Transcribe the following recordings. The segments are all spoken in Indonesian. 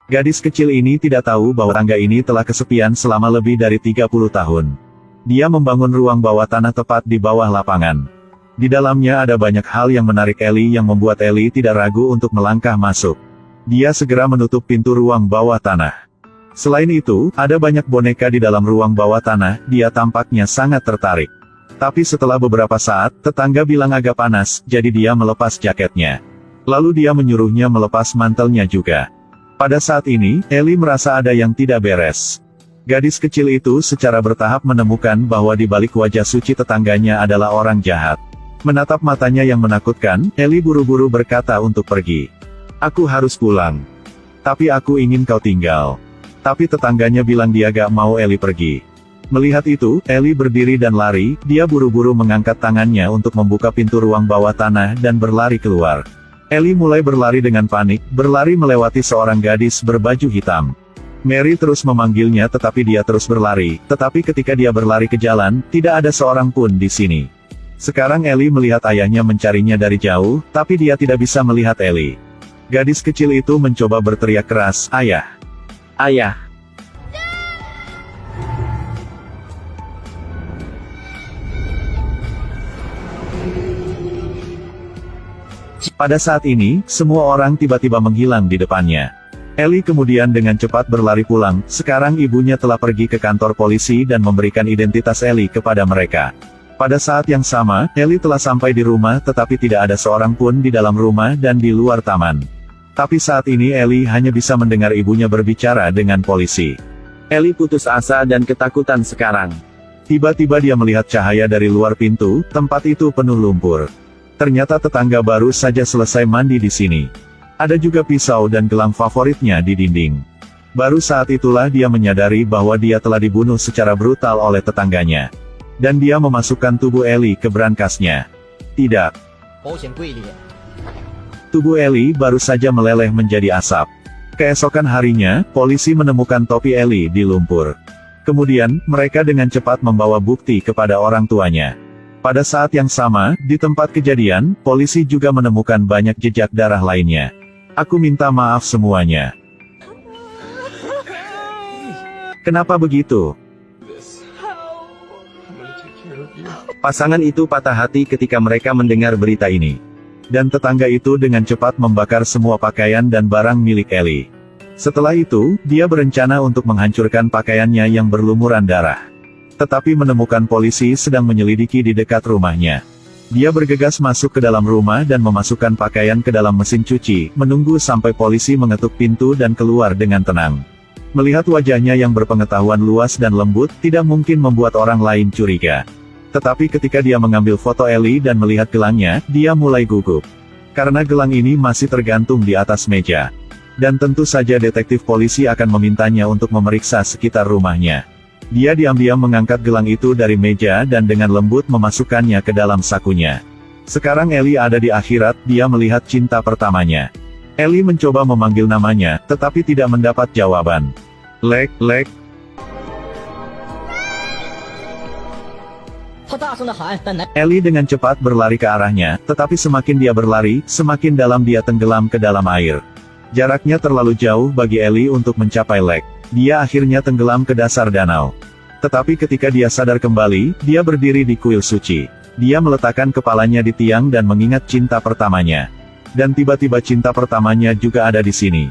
Gadis kecil ini tidak tahu bahwa tangga ini telah kesepian selama lebih dari 30 tahun. Dia membangun ruang bawah tanah tepat di bawah lapangan. Di dalamnya ada banyak hal yang menarik Ellie yang membuat Ellie tidak ragu untuk melangkah masuk. Dia segera menutup pintu ruang bawah tanah. Selain itu, ada banyak boneka di dalam ruang bawah tanah, dia tampaknya sangat tertarik. Tapi setelah beberapa saat, tetangga bilang agak panas, jadi dia melepas jaketnya. Lalu dia menyuruhnya melepas mantelnya juga. Pada saat ini, Ellie merasa ada yang tidak beres. Gadis kecil itu secara bertahap menemukan bahwa di balik wajah suci tetangganya adalah orang jahat. Menatap matanya yang menakutkan, Ellie buru-buru berkata untuk pergi. Aku harus pulang. Tapi aku ingin kau tinggal. Tapi tetangganya bilang dia gak mau Ellie pergi. Melihat itu, Ellie berdiri dan lari, dia buru-buru mengangkat tangannya untuk membuka pintu ruang bawah tanah dan berlari keluar. Ellie mulai berlari dengan panik, berlari melewati seorang gadis berbaju hitam. Mary terus memanggilnya tetapi dia terus berlari, tetapi ketika dia berlari ke jalan, tidak ada seorang pun di sini. Sekarang Ellie melihat ayahnya mencarinya dari jauh, tapi dia tidak bisa melihat Ellie. Gadis kecil itu mencoba berteriak keras, "Ayah! Ayah!" Pada saat ini, semua orang tiba-tiba menghilang di depannya. Ellie kemudian dengan cepat berlari pulang, sekarang ibunya telah pergi ke kantor polisi dan memberikan identitas Ellie kepada mereka. Pada saat yang sama, Ellie telah sampai di rumah tetapi tidak ada seorang pun di dalam rumah dan di luar taman. Tapi saat ini Ellie hanya bisa mendengar ibunya berbicara dengan polisi. Ellie putus asa dan ketakutan sekarang. Tiba-tiba dia melihat cahaya dari luar pintu, tempat itu penuh lumpur. Ternyata tetangga baru saja selesai mandi di sini. Ada juga pisau dan gelang favoritnya di dinding. Baru saat itulah dia menyadari bahwa dia telah dibunuh secara brutal oleh tetangganya. Dan dia memasukkan tubuh Ellie ke brankasnya. Tidak. Tubuh Ellie baru saja meleleh menjadi asap. Keesokan harinya, polisi menemukan topi Ellie di lumpur. Kemudian, mereka dengan cepat membawa bukti kepada orang tuanya. Pada saat yang sama, di tempat kejadian, polisi juga menemukan banyak jejak darah lainnya. Aku minta maaf semuanya. Kenapa begitu? Pasangan itu patah hati ketika mereka mendengar berita ini. Dan tetangga itu dengan cepat membakar semua pakaian dan barang milik Ellie. Setelah itu, dia berencana untuk menghancurkan pakaiannya yang berlumuran darah. Tetapi menemukan polisi sedang menyelidiki di dekat rumahnya. Dia bergegas masuk ke dalam rumah dan memasukkan pakaian ke dalam mesin cuci, menunggu sampai polisi mengetuk pintu dan keluar dengan tenang. Melihat wajahnya yang berpengetahuan luas dan lembut, tidak mungkin membuat orang lain curiga. Tetapi ketika dia mengambil foto Ellie dan melihat gelangnya, dia mulai gugup. Karena gelang ini masih tergantung di atas meja. Dan tentu saja detektif polisi akan memintanya untuk memeriksa sekitar rumahnya. Dia diam-diam mengangkat gelang itu dari meja dan dengan lembut memasukkannya ke dalam sakunya. Sekarang Ellie ada di akhirat, dia melihat cinta pertamanya. Ellie mencoba memanggil namanya, tetapi tidak mendapat jawaban. Lek. Ellie dengan cepat berlari ke arahnya, tetapi semakin dia berlari, semakin dalam dia tenggelam ke dalam air. Jaraknya terlalu jauh bagi Ellie untuk mencapai Lek. Dia akhirnya tenggelam ke dasar danau. Tetapi ketika dia sadar kembali, dia berdiri di kuil suci. Dia meletakkan kepalanya di tiang dan mengingat cinta pertamanya. Dan tiba-tiba cinta pertamanya juga ada di sini.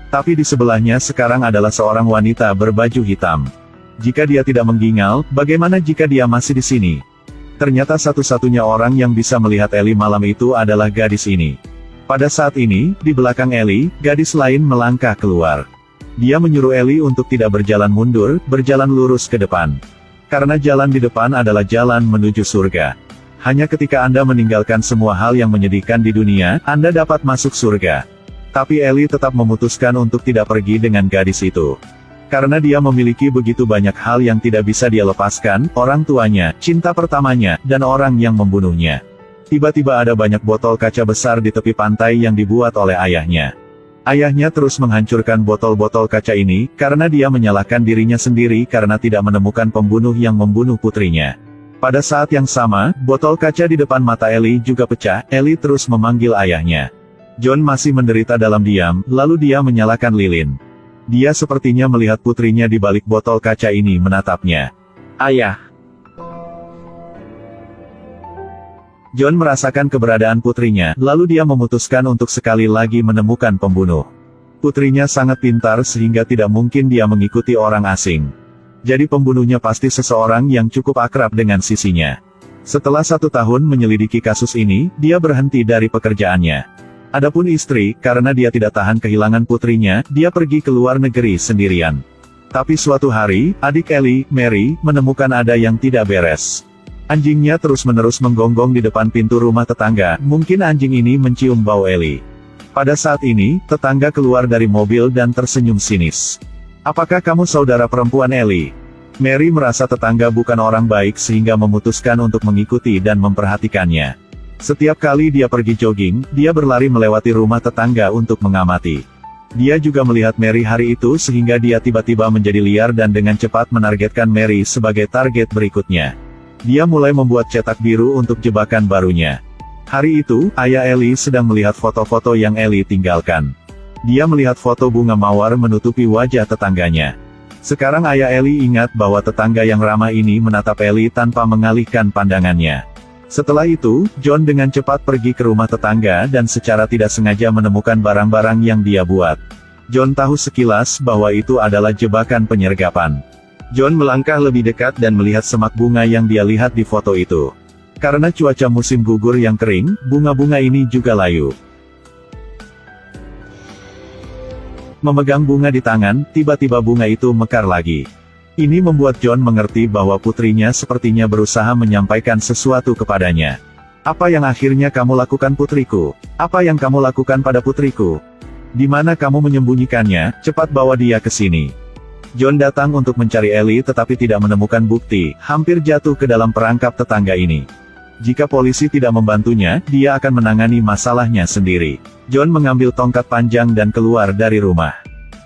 Tapi di sebelahnya sekarang adalah seorang wanita berbaju hitam. Jika dia tidak menggingal, bagaimana jika dia masih di sini? Ternyata satu-satunya orang yang bisa melihat Ellie malam itu adalah gadis ini. Pada saat ini, di belakang Ellie, gadis lain melangkah keluar. Dia menyuruh Ellie untuk tidak berjalan mundur, berjalan lurus ke depan. Karena jalan di depan adalah jalan menuju surga. Hanya ketika Anda meninggalkan semua hal yang menyedihkan di dunia, Anda dapat masuk surga. Tapi Ellie tetap memutuskan untuk tidak pergi dengan gadis itu. Karena dia memiliki begitu banyak hal yang tidak bisa dia lepaskan, orang tuanya, cinta pertamanya, dan orang yang membunuhnya. Tiba-tiba ada banyak botol kaca besar di tepi pantai yang dibuat oleh ayahnya. Ayahnya terus menghancurkan botol-botol kaca ini, karena dia menyalahkan dirinya sendiri karena tidak menemukan pembunuh yang membunuh putrinya. Pada saat yang sama, botol kaca di depan mata Ellie juga pecah. Ellie terus memanggil ayahnya. John masih menderita dalam diam, lalu dia menyalakan lilin. Dia sepertinya melihat putrinya di balik botol kaca ini menatapnya. Ayah. John merasakan keberadaan putrinya, lalu dia memutuskan untuk sekali lagi menemukan pembunuh. Putrinya sangat pintar sehingga tidak mungkin dia mengikuti orang asing. Jadi pembunuhnya pasti seseorang yang cukup akrab dengan sisinya. Setelah 1 tahun menyelidiki kasus ini, dia berhenti dari pekerjaannya. Adapun istri, karena dia tidak tahan kehilangan putrinya, dia pergi ke luar negeri sendirian. Tapi suatu hari, adik Ellie, Mary, menemukan ada yang tidak beres. Anjingnya terus-menerus menggonggong di depan pintu rumah tetangga, mungkin anjing ini mencium bau Ellie. Pada saat ini, tetangga keluar dari mobil dan tersenyum sinis. Apakah kamu saudara perempuan Ellie? Mary merasa tetangga bukan orang baik sehingga memutuskan untuk mengikuti dan memperhatikannya. Setiap kali dia pergi jogging, dia berlari melewati rumah tetangga untuk mengamati. Dia juga melihat Mary hari itu sehingga dia tiba-tiba menjadi liar dan dengan cepat menargetkan Mary sebagai target berikutnya. Dia mulai membuat cetak biru untuk jebakan barunya. Hari itu, ayah Ellie sedang melihat foto-foto yang Ellie tinggalkan. Dia melihat foto bunga mawar menutupi wajah tetangganya. Sekarang ayah Ellie ingat bahwa tetangga yang ramah ini menatap Ellie tanpa mengalihkan pandangannya. Setelah itu, John dengan cepat pergi ke rumah tetangga dan secara tidak sengaja menemukan barang-barang yang dia buat. John tahu sekilas bahwa itu adalah jebakan penyergapan. John melangkah lebih dekat dan melihat semak bunga yang dia lihat di foto itu. Karena cuaca musim gugur yang kering, bunga-bunga ini juga layu. Memegang bunga di tangan, tiba-tiba bunga itu mekar lagi. Ini membuat John mengerti bahwa putrinya sepertinya berusaha menyampaikan sesuatu kepadanya. Apa yang akhirnya kamu lakukan putriku? Apa yang kamu lakukan pada putriku? Di mana kamu menyembunyikannya? Cepat bawa dia ke sini. John datang untuk mencari Ellie tetapi tidak menemukan bukti, hampir jatuh ke dalam perangkap tetangga ini. Jika polisi tidak membantunya, dia akan menangani masalahnya sendiri. John mengambil tongkat panjang dan keluar dari rumah.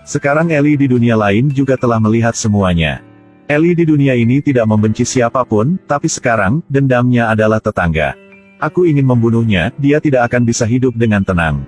Sekarang Ellie di dunia lain juga telah melihat semuanya. Ellie di dunia ini tidak membenci siapapun, tapi sekarang, dendamnya adalah tetangga. Aku ingin membunuhnya, dia tidak akan bisa hidup dengan tenang.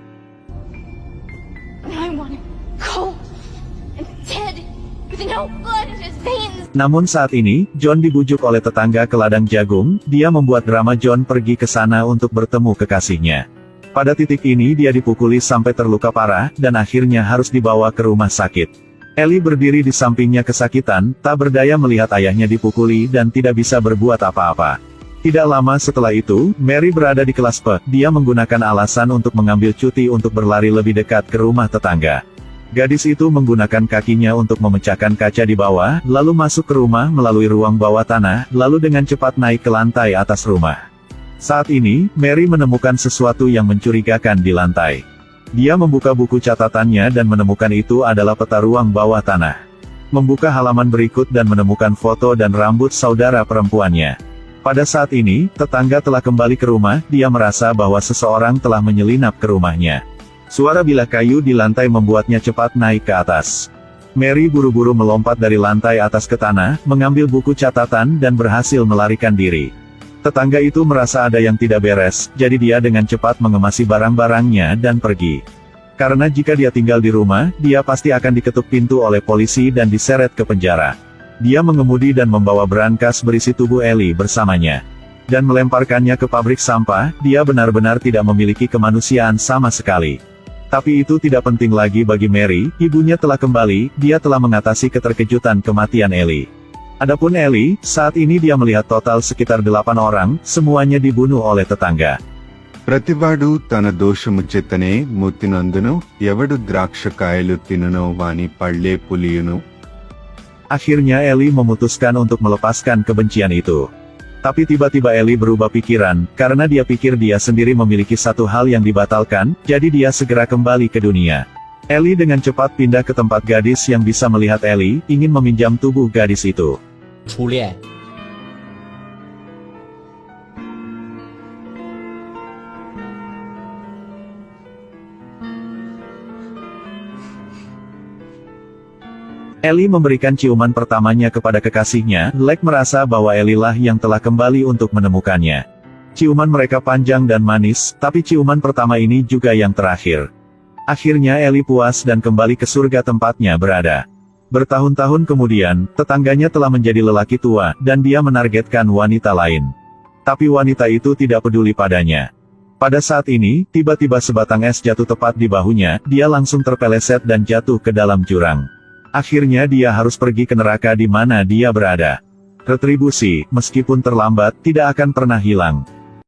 Namun saat ini, John dibujuk oleh tetangga ke ladang jagung, dia membuat drama John pergi ke sana untuk bertemu kekasihnya. Pada titik ini dia dipukuli sampai terluka parah, dan akhirnya harus dibawa ke rumah sakit. Ellie berdiri di sampingnya kesakitan, tak berdaya melihat ayahnya dipukuli dan tidak bisa berbuat apa-apa. Tidak lama setelah itu, Mary berada di kelas P, dia menggunakan alasan untuk mengambil cuti untuk berlari lebih dekat ke rumah tetangga. Gadis itu menggunakan kakinya untuk memecahkan kaca di bawah, lalu masuk ke rumah melalui ruang bawah tanah, lalu dengan cepat naik ke lantai atas rumah. Saat ini, Mary menemukan sesuatu yang mencurigakan di lantai. Dia membuka buku catatannya dan menemukan itu adalah peta ruang bawah tanah. Membuka halaman berikut dan menemukan foto dan rambut saudara perempuannya. Pada saat ini, tetangga telah kembali ke rumah, dia merasa bahwa seseorang telah menyelinap ke rumahnya. Suara bilah kayu di lantai membuatnya cepat naik ke atas. Mary buru-buru melompat dari lantai atas ke tanah, mengambil buku catatan dan berhasil melarikan diri. Tetangga itu merasa ada yang tidak beres, jadi dia dengan cepat mengemasi barang-barangnya dan pergi. Karena jika dia tinggal di rumah, dia pasti akan diketuk pintu oleh polisi dan diseret ke penjara. Dia mengemudi dan membawa brankas berisi tubuh Ellie bersamanya. Dan melemparkannya ke pabrik sampah, dia benar-benar tidak memiliki kemanusiaan sama sekali. Tapi itu tidak penting lagi bagi Mary, ibunya telah kembali, dia telah mengatasi keterkejutan kematian Ellie. Adapun Ellie, saat ini dia melihat total sekitar 8 orang, semuanya dibunuh oleh tetangga. ప్రతివాడు తన దోషము చేతనే ముత్తినందును ఎవడు ద్రాక్షకాయలు తిననో వాని పళ్ళే పులియును. Akhirnya Ellie memutuskan untuk melepaskan kebencian itu. Tapi tiba-tiba Ellie berubah pikiran, karena dia pikir dia sendiri memiliki satu hal yang dibatalkan, jadi dia segera kembali ke dunia. Ellie dengan cepat pindah ke tempat gadis yang bisa melihat Ellie, ingin meminjam tubuh gadis itu. 初恋。 Ellie memberikan ciuman pertamanya kepada kekasihnya, Lek merasa bahwa Ellie lah yang telah kembali untuk menemukannya. Ciuman mereka panjang dan manis, tapi ciuman pertama ini juga yang terakhir. Akhirnya Eli puas dan kembali ke surga tempatnya berada. Bertahun-tahun kemudian, tetangganya telah menjadi lelaki tua, dan dia menargetkan wanita lain. Tapi wanita itu tidak peduli padanya. Pada saat ini, tiba-tiba sebatang es jatuh tepat di bahunya, dia langsung terpeleset dan jatuh ke dalam jurang. Akhirnya dia harus pergi ke neraka di mana dia berada. Retribusi, meskipun terlambat, tidak akan pernah hilang.